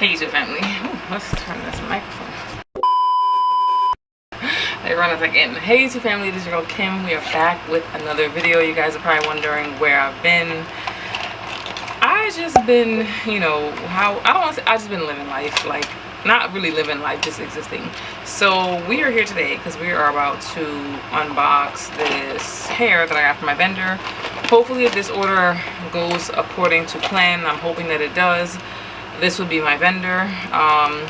Hey YouTube family. Ooh, let's turn this microphone. They run us again. Hey YouTube family, this is your girl Kim. We are back with another video. You guys are probably wondering where I've been. I just been, you know, I just been living life, like not really living life, just existing. So we are here today because we are about to unbox this hair that I got from my vendor. Hopefully if this order goes according to plan, I'm hoping that it does. This would be my vendor. I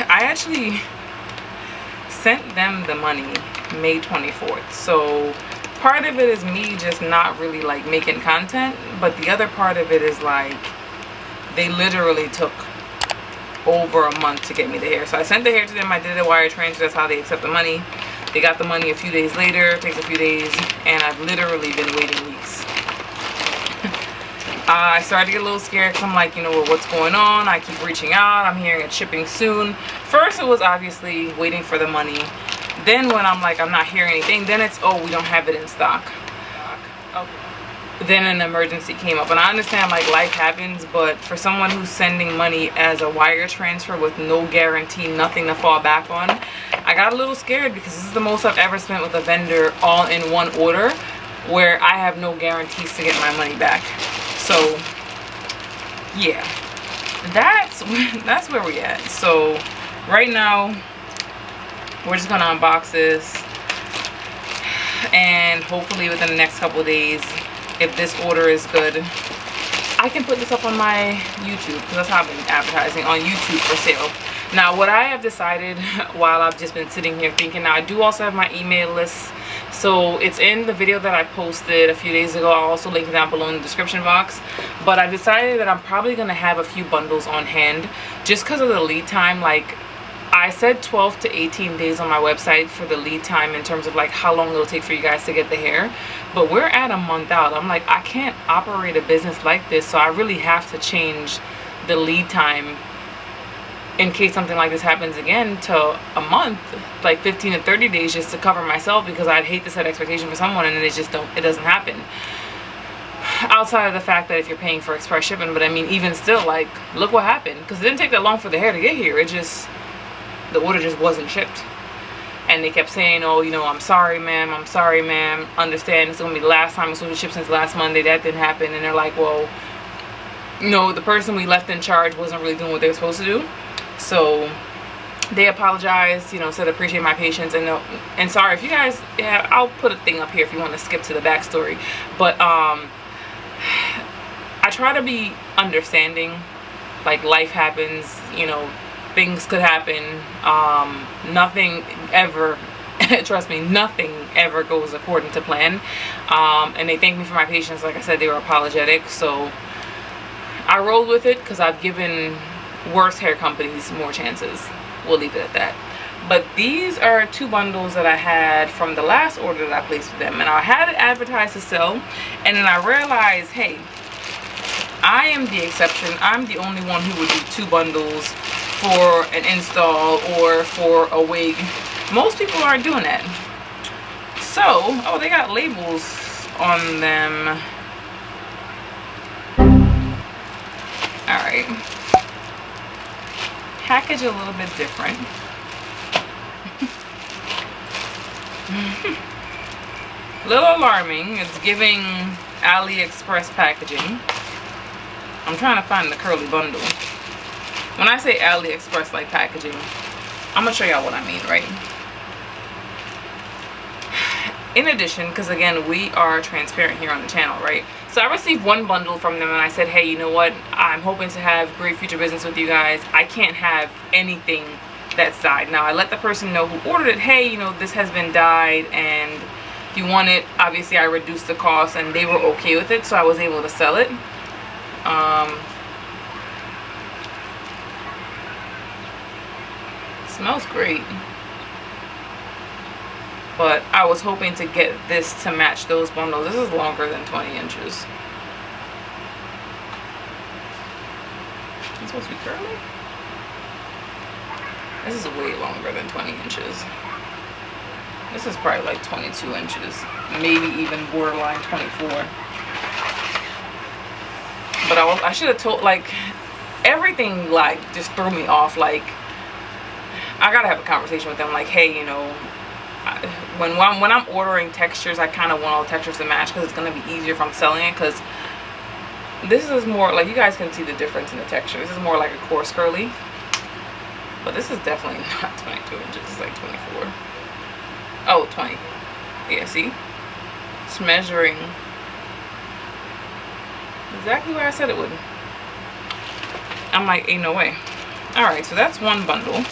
actually sent them the money May 24th. So part of it is me just not really like making content, but the other part of it is like they literally took over a month to get me the hair. So I sent the hair to them, I did a wire transfer, that's how they accept the money. They got the money a few days later, it takes a few days, and I've literally been waiting weeks. I started to get a little scared because I'm like, you know, well, what's going on? I keep reaching out, I'm hearing it's shipping soon. First it was obviously waiting for the money. Then when I'm like, I'm not hearing anything, then it's, oh, we don't have it in stock. Okay. Then an emergency came up, and I understand like life happens, but for someone who's sending money as a wire transfer with no guarantee, nothing to fall back on, I got a little scared because this is the most I've ever spent with a vendor all in one order where I have no guarantees to get my money back. So yeah, that's where we at. So right now we're just gonna unbox this, and hopefully within the next couple of days, if this order is good, I can put this up on my YouTube, because that's how I've been advertising on YouTube for sale. Now what I have decided while I've just been sitting here thinking, now I do also have my email list, so it's in the video that I posted a few days ago. I'll also link it down below in the description box. But I decided that I'm probably going to have a few bundles on hand just because of the lead time. Like I said 12 to 18 days on my website for the lead time in terms of like how long it'll take for you guys to get the hair. But we're at a month out. I'm like, I can't operate a business like this, so I really have to change the lead time in case something like this happens again to a month, like 15 to 30 days, just to cover myself, because I'd hate to set expectation for someone and it doesn't happen. Outside of the fact that if you're paying for express shipping, but I mean even still, like look what happened, because it didn't take that long for the hair to get here. It just, the order just wasn't shipped. And they kept saying, oh, you know, I'm sorry ma'am, understand it's gonna be the last time it's gonna be shipped since last Monday. That didn't happen. And they're like, well, no, the person we left in charge wasn't really doing what they were supposed to do. So they apologized, you know, said appreciate my patience, and no, and sorry if you guys, yeah, I'll put a thing up here if you want to skip to the backstory. But I try to be understanding, like life happens, you know, things could happen. Nothing ever trust me, nothing ever goes according to plan. And they thanked me for my patience. Like I said, they were apologetic, so I rolled with it because I've given worse hair companies more chances. We'll leave it at that. But these are two bundles that I had from the last order that I placed with them, and I had it advertised to sell, and then I realized, hey, I am the exception. I'm the only one who would do two bundles for an install or for a wig. Most people aren't doing that. So, oh, they got labels on them. Alright. Package a little bit different. A little alarming. It's giving AliExpress packaging. I'm trying to find the curly bundle. When I say AliExpress like packaging, I'm gonna show y'all what I mean, right? In addition, because again, we are transparent here on the channel, right? So I received one bundle from them, and I said, hey, you know what? I'm hoping to have great future business with you guys. I can't have anything that's dyed. Now, I let the person know who ordered it, hey, you know, this has been dyed, and if you want it, obviously I reduced the cost, and they were okay with it, so I was able to sell it. Smells great. But I was hoping to get this to match those bundles. This is longer than 20 inches. It's supposed to be curly? This is way longer than 20 inches. This is probably like 22 inches. Maybe even borderline 24. But I should have told, like, everything like just threw me off. Like, I gotta have a conversation with them, like, hey, you know, when I'm ordering textures, I kind of want all the textures to match, because it's gonna be easier if I'm selling it. Because this is more like, you guys can see the difference in the texture. This is more like a coarse curly, but this is definitely not 22 inches. It's like 24. Oh, 20. Yeah, see, it's measuring exactly where I said it would. I'm like, ain't no way. All right, so that's one bundle.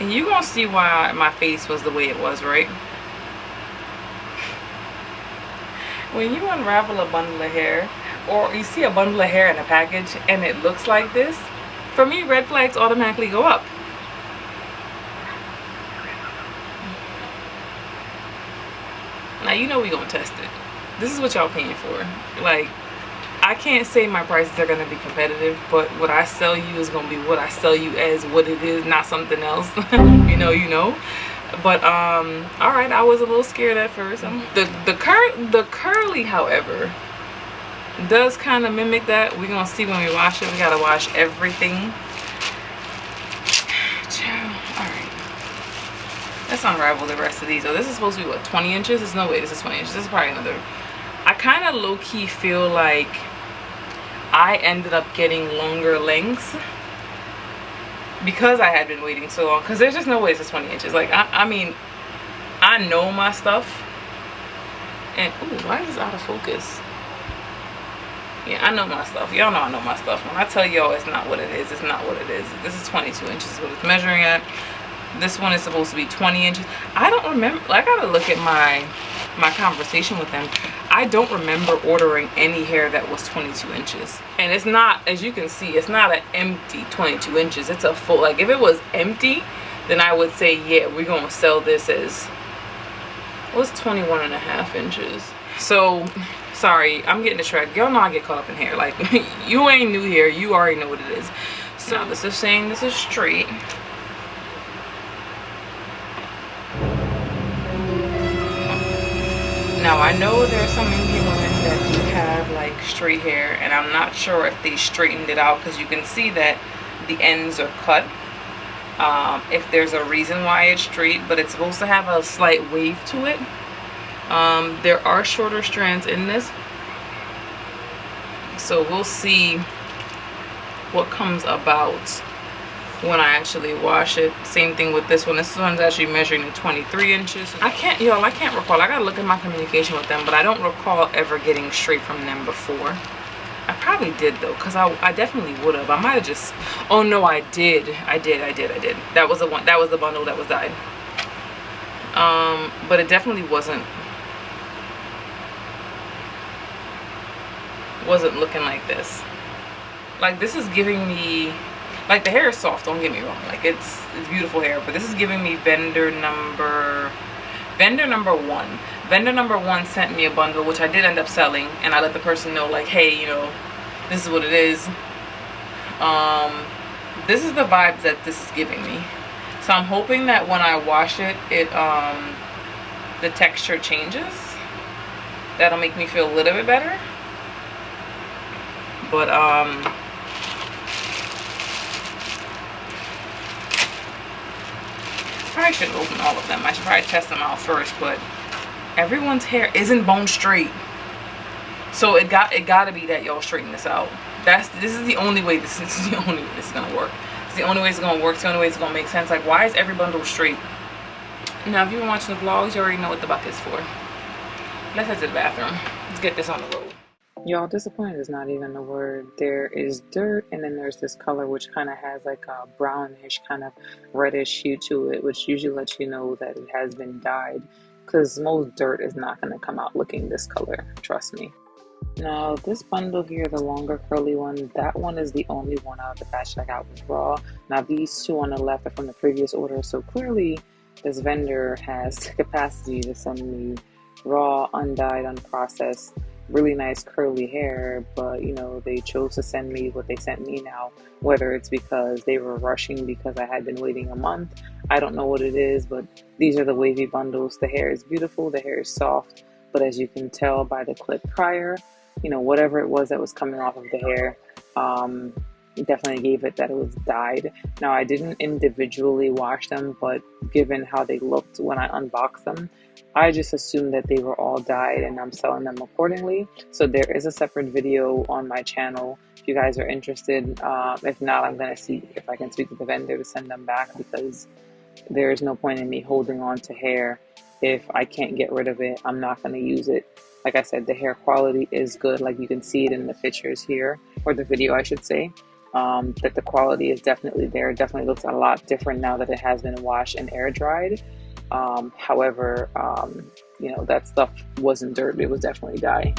And you're gonna see why my face was the way it was, right? When you unravel a bundle of hair, or you see a bundle of hair in a package and it looks like this, for me, red flags automatically go up. Now, you know we gonna test it. This is what y'all paying for. Like, I can't say my prices are gonna be competitive, but what I sell you is gonna be what I sell you as, what it is, not something else. you know. But all right, I was a little scared at first. The curly, however, does kind of mimic that. We're gonna see when we wash it. We gotta wash everything. Let's unravel the rest of these. Oh, this is supposed to be what, 20 inches? There's no way this is 20 inches. This is probably another. I kind of low-key feel like I ended up getting longer lengths because I had been waiting so long. Because there's just no way this is 20 inches. Like, I mean, I know my stuff. And, ooh, why is this out of focus? Yeah, I know my stuff. Y'all know I know my stuff. When I tell y'all it's not what it is, it's not what it is. This is 22 inches is what it's measuring at. This one is supposed to be 20 inches. I don't remember. I gotta look at my conversation with them. I don't remember ordering any hair that was 22 inches. And it's not, as you can see, it's not an empty 22 inches. It's a full, like if it was empty, then I would say, yeah, we're gonna sell this as, what's 21 and a half inches? So, sorry, I'm getting distracted. Y'all know I get caught up in hair. Like, you ain't new here. You already know what it is. So this is saying this is straight. Now, I know there's some Indian women that do have like straight hair, and I'm not sure if they straightened it out, because you can see that the ends are cut. If there's a reason why it's straight, but it's supposed to have a slight wave to it. There are shorter strands in this, so we'll see what comes about when I actually wash it. Same thing with this one. This one's actually measuring in 23 inches. I can't recall. I gotta look at my communication with them, but I don't recall ever getting straight from them before. I probably did though, because I definitely would have. I might have just, oh no, I did. That was the one, that was the bundle that was dyed. But it definitely wasn't looking like this. Like, this is giving me, like, the hair is soft, don't get me wrong, like it's beautiful hair, but this is giving me vendor number one. Vendor number one sent me a bundle, which I did end up selling, and I let the person know, like, hey, you know, this is what it is. This is the vibes that this is giving me. So I'm hoping that when I wash it, the texture changes. That'll make me feel a little bit better. But I should open all of them. I should probably test them out first, but everyone's hair isn't bone straight. So it gotta be that y'all straighten this out. This is the only way this is gonna work. It's the only way it's gonna work. It's the only way it's gonna make sense. Like, why is every bundle straight? Now, if you've been watching the vlogs, you already know what the bucket's for. Let's head to the bathroom. Let's get this on the road. Y'all, disappointed is not even the word. There is dirt, and then there's this color which kind of has like a brownish, kind of reddish hue to it, which usually lets you know that it has been dyed, because most dirt is not going to come out looking this color, trust me. Now, this bundle here, the longer curly one, that one is the only one out of the batch I got with raw. Now, these two on the left are from the previous order, so clearly this vendor has the capacity to send me raw, undyed, unprocessed, really nice curly hair, but you know, they chose to send me what they sent me now. Whether it's because they were rushing because I had been waiting a month, I don't know what it is, but these are the wavy bundles. The hair is beautiful, the hair is soft, but as you can tell by the clip prior, you know, whatever it was that was coming off of the hair, Definitely gave it that it was dyed. Now, I didn't individually wash them, but given how they looked when I unboxed them, I just assumed that they were all dyed, and I'm selling them accordingly. So there is a separate video on my channel if you guys are interested. If not, I'm going to see if I can speak to the vendor to send them back, because there is no point in me holding on to hair. If I can't get rid of it, I'm not going to use it. Like I said, the hair quality is good. Like you can see it in the pictures here, or the video, I should say, that the quality is definitely there. It definitely looks a lot different now that it has been washed and air dried. However, that stuff wasn't dirt. It was definitely dye.